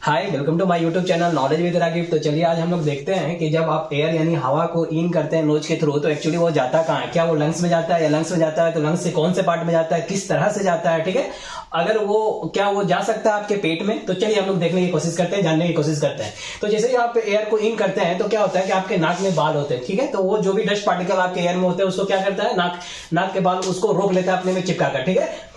Hi, welcome to my YouTube channel knowledge with Ragib. तो चलिए आज हम लोग देखते हैं कि जब आप एयर यानी हवा को इन करते हैं नोज के थ्रू तो एक्चुअली वो जाता कहाँ है। क्या वो लंग्स में जाता है या लंग्स में जाता है तो लंग्स से कौन से पार्ट में जाता है, किस तरह से जाता है। ठीक है, अगर वो क्या वो जा सकता है आपके पेट में, तो चलिए हम लोग देखने की कोशिश करते हैं, जानने की कोशिश करते हैं। तो जैसे ही आप एयर को इन करते हैं तो क्या होता है कि आपके नाक में बाल होते हैं। ठीक है, तो वो जो भी डस्ट पार्टिकल आपके एयर में होते हैं उसको क्या करता है, नाक के बाल उसको रोक लेता है अपने में चिपका कर। ठीक है,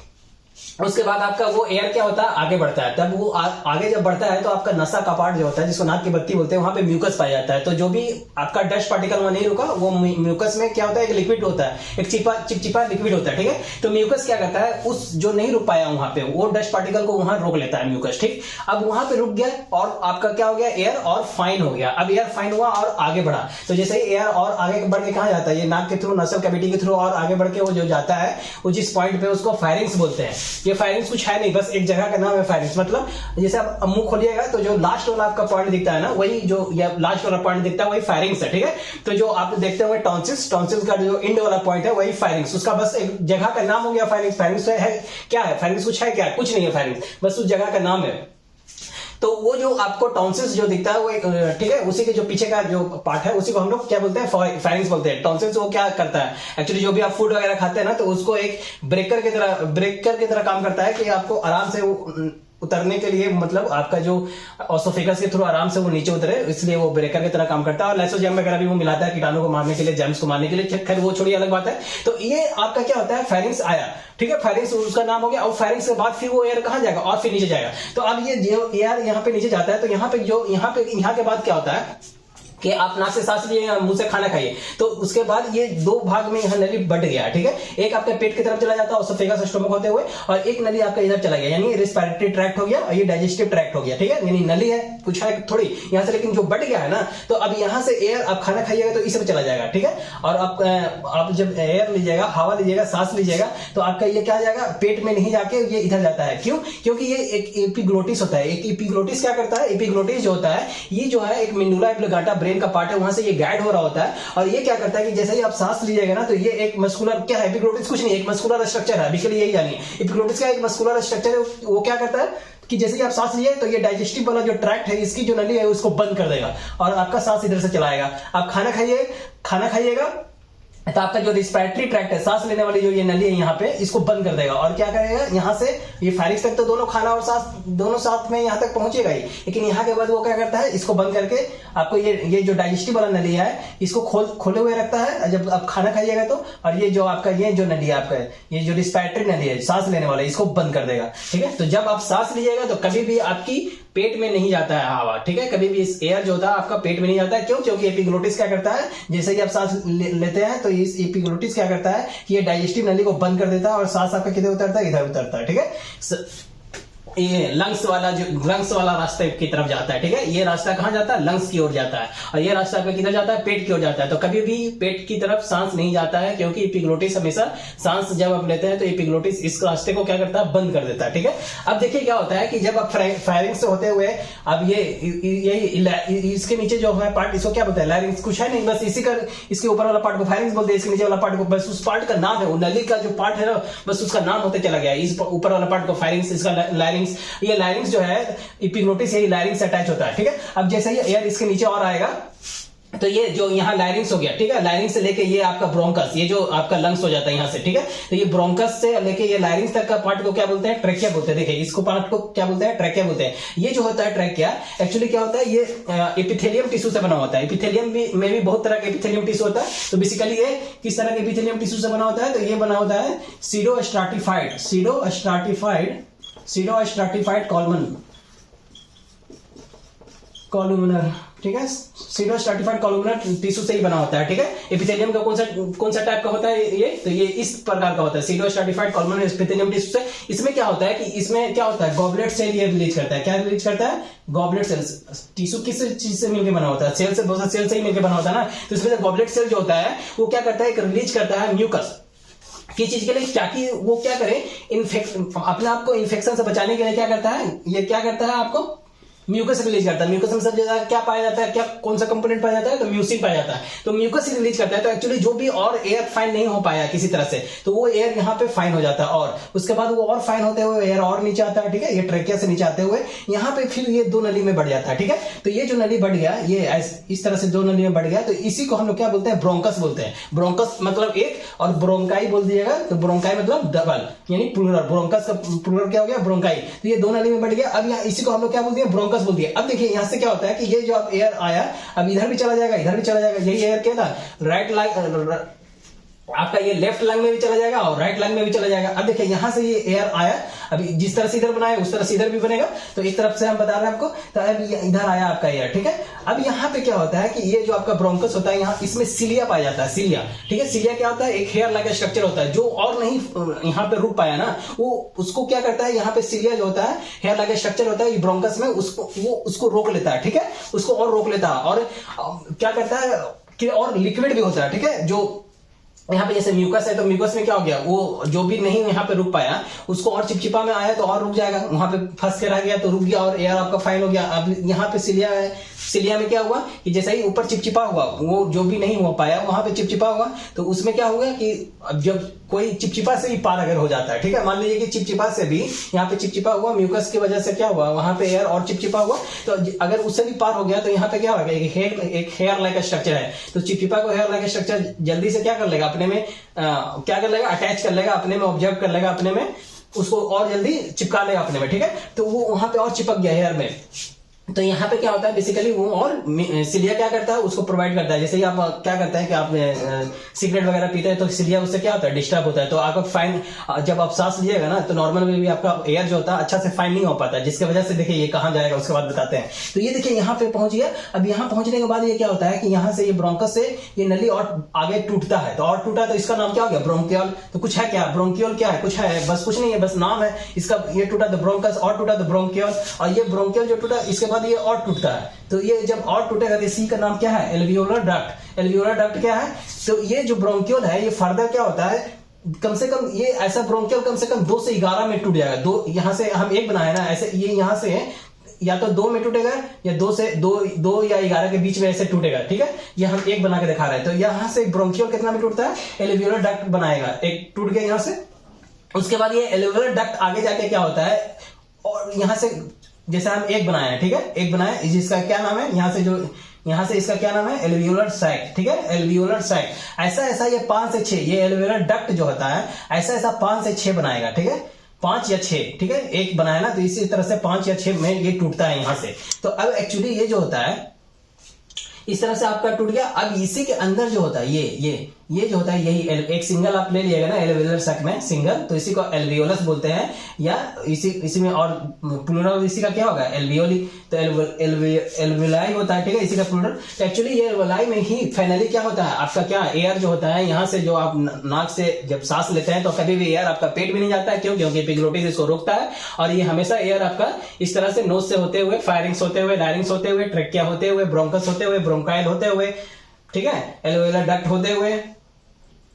उसके बाद आपका वो एयर क्या होता है, आगे बढ़ता है। तब वो आगे जब बढ़ता है तो आपका नसा का पार्ट जो होता है जिसको नाक की बत्ती बोलते हैं, वहां पे म्यूकस पाया जाता है। तो जो भी आपका डस्ट पार्टिकल वहां नहीं रुका, वो म्यूकस में क्या होता है, एक लिक्विड होता है, एक चिपचिपा लिक्विड होता है। ठीक है, तो म्यूकस क्या करता है, उस जो नहीं रुक पाया वहां पे वो डस्ट पार्टिकल को वहां रोक लेता है म्यूकस। ठीक, अब वहां पे रुक गया और आपका क्या हो गया, एयर और फाइन हो गया। अब एयर फाइन हुआ और आगे बढ़ा, तो जैसे ही एयर और आगे बढ़ के कहां जाता है, ये नाक के थ्रू, नसल कैविटी के थ्रू और आगे बढ़ के वो जो जाता है वो जिस पॉइंट पे उसको फायरिंग्स बोलते हैं। ये फायरिंग्स कुछ है नहीं, बस एक जगह का नाम है फायरिंग्स। मतलब जैसे आप मुंह खोलिएगा तो जो लास्ट वाला आपका पॉइंट दिखता है ना, वही जो लास्ट वाला पॉइंट दिखता है वही फायरिंग्स है। ठीक है, तो जो आप देखते होंगे टॉन्सिल्स का जो एंड वाला पॉइंट है वही फायरिंग्स, उसका बस एक जगह का नाम हो गया फायरिंग्स। फायरिंग्स है क्या है, फायरिंग्स कुछ है क्या, कुछ नहीं है फायरिंग्स, बस उस जगह का नाम है। तो वो जो आपको टॉन्सिल्स जो दिखता है वो एक, ठीक है, उसी के जो पीछे का जो पार्ट है उसी को हम लोग क्या बोलते हैं, फायरिंग्स बोलते हैं। टॉन्सिल्स वो क्या करता है एक्चुअली, जो भी आप फूड वगैरह खाते हैं ना, तो उसको एक ब्रेकर की तरह काम करता है कि आपको आराम से उतरने के लिए, मतलब आपका जो ऑसोफेगस के थ्रू आराम से वो नीचे उतरे, इसलिए वो ब्रेकर की तरह काम करता है। और लाइसोजाइम वगैरह भी वो मिलाता है कीटाणु को मारने के लिए, जर्म्स को मारने के लिए। खैर वो छोड़ी अलग बात है। तो ये आपका क्या होता है, फायरिंग्स आया। ठीक है, फायरिंग्स उसका नाम हो गया। और फायरिंग्स के बाद फिर वो एयर कहां जाएगा, और फिर नीचे जाएगा। तो अब ये जो एयर यहाँ पे नीचे जाता है तो यहाँ के बाद क्या होता है कि आप नाक से सांस लिए या मुंह से खाना खाइए, तो उसके बाद ये दो भाग में यहाँ नली बढ़ गया। ठीक है, एक आपके पेट की तरफ चला जाता है ऑसोफेगस स्टोमक होते हुए, और एक नली आपका इधर चला गया, यानी रिस्पिरेटरी ट्रैक्ट हो गया और ये डाइजेस्टिव ट्रैक्ट हो गया। ठीक है, यानी नली है कुछ है थोड़ी यहाँ से, लेकिन जो बढ़ गया है ना, तो अब यहाँ से एयर आप खाना खाइएगा तो इस पर चला जाएगा। ठीक है, और आप जब एयर लीजिएगा, हवा लीजिएगा, सांस लीजिएगा, तो आपका ये क्या जाएगा, पेट में नहीं जाके ये इधर जाता है। क्यों? क्योंकि ये एक एपिग्लोटिस होता है। एक एपिग्लोटिस क्या करता है, एपिग्लोटिस जो होता है ये जो है एक मेडुला ऑब्लिंगेटा ब्रेन का पार्ट है, वहां से ये गाइड हो रहा होता है। और ये क्या करता है कि जैसे ही आप सांस लीजिएगा ना, तो ये एक मस्कुलर क्या है, एपिग्लोटिस कुछ नहीं, एक मस्कुलर स्ट्रक्चर है। बेसिकली यही जानिए, एपिग्लोटिस का एक मस्कुलर स्ट्रक्चर है। वो क्या करता है कि जैसे ही आप सांस लिए तो ये डाइजेस्टिव वाला जो ट्रैक्ट है, इसकी जो नली है उसको बंद कर देगा और आपका सांस इधर से चलाएगा। आप खाना खाइएगा तो आपका जो रिस्पिरेटरी ट्रैक्ट है, सांस लेने वाली जो ये नली है यहाँ पे, इसको बंद कर देगा। और क्या करेगा, यहाँ से ये फायरिंग्स तक तो दोनों खाना और सांस दोनों साथ में यहाँ तक पहुंचेगा ही, लेकिन यहाँ के बाद वो क्या करता है, इसको बंद करके आपको ये जो डाइजेस्टिव वाला नली है इसको खोले हुए रखता है जब आप खाना खाइएगा तो। और ये जो आपका ये जो नली है आपका, ये जो रिस्पिरेटरी नली है सांस लेने वाला, इसको बंद कर देगा। ठीक है, तो जब आप सांस लीजिएगा तो कभी भी आपकी पेट में नहीं जाता है हवा। ठीक है, कभी भी इस एयर जो होता है आपका पेट में नहीं जाता है। क्यों? क्योंकि एपिग्लोटिस क्या करता है, जैसे ही आप सांस लेते हैं तो इस एपिग्लोटिस क्या करता है कि ये डाइजेस्टिव नली को बंद कर देता है और सांस आपका किधर उतरता है, इधर उतरता है। ठीक है, ये लंग्स वाला रास्ते की तरफ जाता है। ठीक है, ये रास्ता कहां जाता है, लंग्स की ओर जाता है, और ये रास्ता पे किधर जाता है, पेट की ओर जाता है। तो कभी भी पेट की तरफ सांस नहीं जाता है, क्योंकि एपिग्लोटिस हमेशा सांस जब आप लेते हैं तो एपिग्लोटिस इस रास्ते को क्या करता है, बंद कर देता है। ठीक है, अब देखिए क्या होता है कि जब आप फायरिंग्स होते हुए, अब ये इसके नीचे जो है पार्ट, इसको क्या बोलते हैं, लैरिंग्स कुछ है नहीं, बस इसके ऊपर वाला पार्ट को फायरिंग्स बोलते हैं, इसके नीचे वाला पार्ट को, बस उस पार्ट का नाम है, वो नली का जो पार्ट है ना, बस उसका नाम होते चला गया। इस ऊपर वाला पार्ट को फायरिंग्स, इसका लैरिंग्स। ये लाइरिंग्स जो है एपिग्लोटिस, यही लाइरिंग्स से अटैच होता है। ठीक है, अब जैसे ही एयर इसके नीचे और आएगा तो ये जो यहाँ लाइरिंग्स हो गया। ठीक है, लाइरिंग्स से लेके ये आपका ब्रोंकस, ये जो आपका लंग्स हो जाता है यहाँ से। ठीक है, तो ये ब्रोंकस से लेके ये लाइरिंग्स तक का पार्ट को क्या बोलते हैं, ट्रैकिया बोलते हैं। देखिए इसको पार्ट को क्या बोलते हैं, ट्रैकिया बोलते हैं। ये जो होता है ट्रैकिया, एक्चुअली क्या होता है, ये एपिथेलियम टिश्यू से बना होता है। एपिथेलियम में भी बहुत तरह का एपिथेलियम टिश्यू होता है। तो बेसिकली ये किस तरह के एपिथेलियम टिश्यू से बना होता है, तो ये बना होता है सीडो स्ट्राटिफाइड कॉलमनर। ठीक है, सीडो स्ट्राटिफाइड कॉलमनर टिश्यू से ही बना होता है। ठीक है, एपिथेलियम का कौन सा टाइप का होता है ये, तो ये इस प्रकार का होता है, pseudo stratified columnar epithelium tissue से। इसमें क्या होता है कि इसमें क्या होता है, गॉबलेट सेल ये रिलीज करता है। क्या रिलीज करता है, गॉबलेट सेल्स। टिश्यू किस चीज से मिलकर बना होता है, सेल से, बहुत सारे सेल से ही मिलकर बना होता है ना। तो इसमें गॉबलेट सेल जो होता है वो क्या करता है, रिलीज करता है म्यूकस। किस चीज के लिए, ताकि वो क्या करे, अपने आप को इन्फेक्शन से बचाने के लिए क्या करता है, ये क्या करता है आपको, म्यूकस रिलीज करता है। म्यूकस में सब जगह क्या पाया जाता है, क्या कौन सा कंपोनेंट पाया जाता है, तो म्यूसिन पाया जाता है। तो म्यूकस ही रिलीज करता है। तो एक्चुअली जो भी और एयर फाइन नहीं हो पाया किसी तरह से, तो वो एयर यहाँ पे फाइन हो जाता है, और उसके बाद वो और फाइन होते हुए एयर और नीचे आता है, ठीक है, ये ट्रेकिया से नीचे आते हुए यहाँ पे फिर ये 2 नली में बढ़ जाता है, ठीक है। तो ये जो नली बढ़ गया, ये इस तरह से 2 नली में बढ़ गया, तो इसी को हम लोग क्या बोलते हैं, ब्रोंकस बोलते हैं। ब्रोंकस मतलब एक, और ब्रोंकाई बोल दिएगा तो ब्रोंकाई मतलब डबल, यानी प्लूरल। ब्रोंकस का प्लूरल क्या हो गया, ब्रोंकाई। तो ये 2 नली में बढ़ गया। अब यहाँ इसी को हम लोग क्या बोलते हैं, ब्रोंकस बोल दिया। अब देखिए यहाँ से क्या होता है कि ये जो अब एयर आया, अब इधर भी चला जाएगा, इधर भी चला जाएगा। यही एयर क्या था, राइट लंग, आपका ये लेफ्ट लंग में भी चला जाएगा और राइट लंग में भी चला जाएगा। अब देखिए यहाँ से ये एयर आया, अभी जिस तरह से इधर बनाया उस तरह से इधर भी बनेगा। तो एक तरफ से हम बता रहे हैं आपको, तो अब इधर आया आपका एयर, ठीक है। अब यहाँ पे क्या होता है कि ये जो आपका ब्रोंकस होता है, यहाँ इसमें सिलिया पाया जाता है, सिलिया, ठीक है। सिलिया क्या होता है, एक हेयर लाइक स्ट्रक्चर होता है, जो और नहीं यहाँ पे रुक पाया ना, वो उसको क्या करता है, यहाँ पे सिलिया जो होता है, हेयर लाइक स्ट्रक्चर होता है ये ब्रोंकस में, उसको रोक लेता है, ठीक है, उसको और रोक लेता है। और क्या करता है कि और लिक्विड भी होता है, ठीक है। जो यहाँ पे जैसे म्यूकस है, तो म्यूकस में क्या हो गया, वो जो भी नहीं यहाँ पे रुक पाया उसको और चिपचिपा में आया तो और रुक जाएगा, वहां पे फंस के रह गया तो रुक गया और एयर आपका फाइन हो गया। अब यहाँ पे सिलिया है, सिलिया में क्या हुआ कि जैसे ही ऊपर चिपचिपा हुआ, वो जो भी नहीं हो पाया वहां पे चिपचिपा हुआ, तो उसमें क्या होगा कि जब कोई चिपचिपा से भी पार अगर हो जाता है, ठीक है, मान लीजिए कि चिपचिपा से भी यहाँ पे चिपचिपा हुआ, म्यूकस की वजह से क्या हुआ, वहां पे एयर और चिपचिपा हुआ, तो अगर उससे भी पार हो गया तो यहाँ पे क्या होगा, एक हेयर लाइक स्ट्रक्चर है, तो चिपचिपा को हेयर लाइक स्ट्रक्चर जल्दी से क्या कर लेगा, अपने में क्या कर लेगा, अटैच कर लेगा अपने में, ऑब्जर्व कर लेगा अपने में, उसको और जल्दी चिपका लेगा अपने में, ठीक है। तो वो वहां पे और चिपक गया हेयर में। तो यहाँ पे क्या होता है बेसिकली, वो और सिलिया क्या करता है, उसको प्रोवाइड करता है। जैसे ही आप क्या करते हैं कि आप सिगरेट वगैरह पीते हैं, तो सिलिया उससे क्या होता है, डिस्टर्ब होता है। तो आपका फाइन, जब आप सांस लीजिएगा ना, तो नॉर्मल में भी आपका एयर जो होता है अच्छा से फाइन नहीं हो पाता, जिसकी वजह से देखिए ये कहाँ जाएगा उसके बाद बताते हैं। तो ये देखिए यहाँ पे पहुंच गया। अब यहाँ पहुंचने के बाद ये क्या होता है कि यहाँ से ये ब्रोंकस से ये नली और आगे टूटता है, तो और टूटा तो इसका नाम क्या हो गया, ब्रोंकियल। तो कुछ है क्या, ब्रोंकियल क्या है, कुछ है, बस कुछ नहीं है, बस नाम है इसका। ये टूटा तो ब्रोंकस, और टूटा तो ब्रोंकियल, और ये ब्रोंकियल जो टूटा इसके बाद ये और टूटता है। तो ये जब और टूटेगा तो इसी का नाम क्या है, एल्वियोलर डक्ट। एल्वियोलर डक्ट क्या है, तो ये जो ब्रोंकियल है ये फर्दर क्या होता है, कम से कम ये ऐसा ब्रोंकियल कम से कम 2 से 11 में टूट जाएगा। 2 यहाँ से हम एक बनाया ना, ऐसे ये यहाँ से या तो 2 में टूटेगा या 2 या 11 के बीच में ऐसे टूटेगा, ठीक है। ये हम एक बना के दिखा रहे हैं। तो यहाँ से ब्रोंकियल कितना में टूटता है, एल्वियोलर डक्ट बनाएगा, एक टूट गया यहाँ से। उसके बाद ये एल्वियोलर डक्ट आगे जाके क्या होता है, और यहाँ से जैसे हम एक बनाए हैं, ठीक है, एक बनाया, जिसका क्या नाम है, यहाँ से इसका क्या नाम है, एल्वियोलर सैक, ठीक है, एल्वियोलर सैक। ऐसा ये 5 से 6, ये एल्वियोलर डक्ट जो होता है ऐसा 5 से 6 बनाएगा, ठीक है, 5 या 6, ठीक है, एक बनाया ना, तो इसी तरह से 5 या 6 में ये टूटता है यहाँ से। तो अब एक्चुअली ये जो होता है इस तरह से आपका टूट गया। अब इसी के अंदर जो होता है ये जो होता है, यही एक सिंगल आप ले लिएगा ना एल्वियोलर सैक में सिंगल, तो इसी को एल्वियोलस बोलते हैं, या इसी में और प्लूरल इसी का क्या होगा, एल्वियोली। तो एल्वियोलाई होता है, ठीक है, इसी का प्लूरल। तो एक्चुअली ये एल्वियोलाई में ही फाइनली क्या होता है, आपका क्या एयर जो होता है यहाँ से, जो आप नाक से जब सांस लेते हैं तो कभी भी एयर आपका पेट में नहीं जाता है। क्यों, क्योंकि एपिग्लोटिस इसको रोकता है, और ये हमेशा एयर आपका इस तरह से नोज से होते हुए, फायरिंग्स होते हुए, लायरिंग्स होते हुए, ट्रेकिया होते हुए, ब्रोंकस होते हुए, ब्रोंकाइल होते हुए, ठीक है, एल्वियोलर डक्ट होते हुए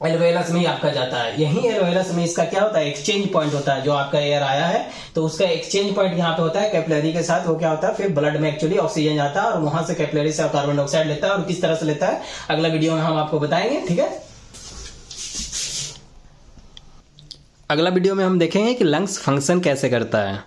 एल्वियोलस में ही आपका जाता है। यही एल्वियोलस में इसका क्या होता है, एक्सचेंज पॉइंट होता है। जो आपका एयर आया है तो उसका एक्सचेंज पॉइंट यहाँ पे होता है कैपिलरी के साथ। वो क्या होता है, फिर ब्लड में एक्चुअली ऑक्सीजन जाता है और वहां से कैपिलरी से कार्बन डाइऑक्साइड लेता है, और किस तरह से लेता है अगला वीडियो में हम आपको बताएंगे, ठीक है। अगला वीडियो में हम देखेंगे कि लंग्स फंक्शन कैसे करता है।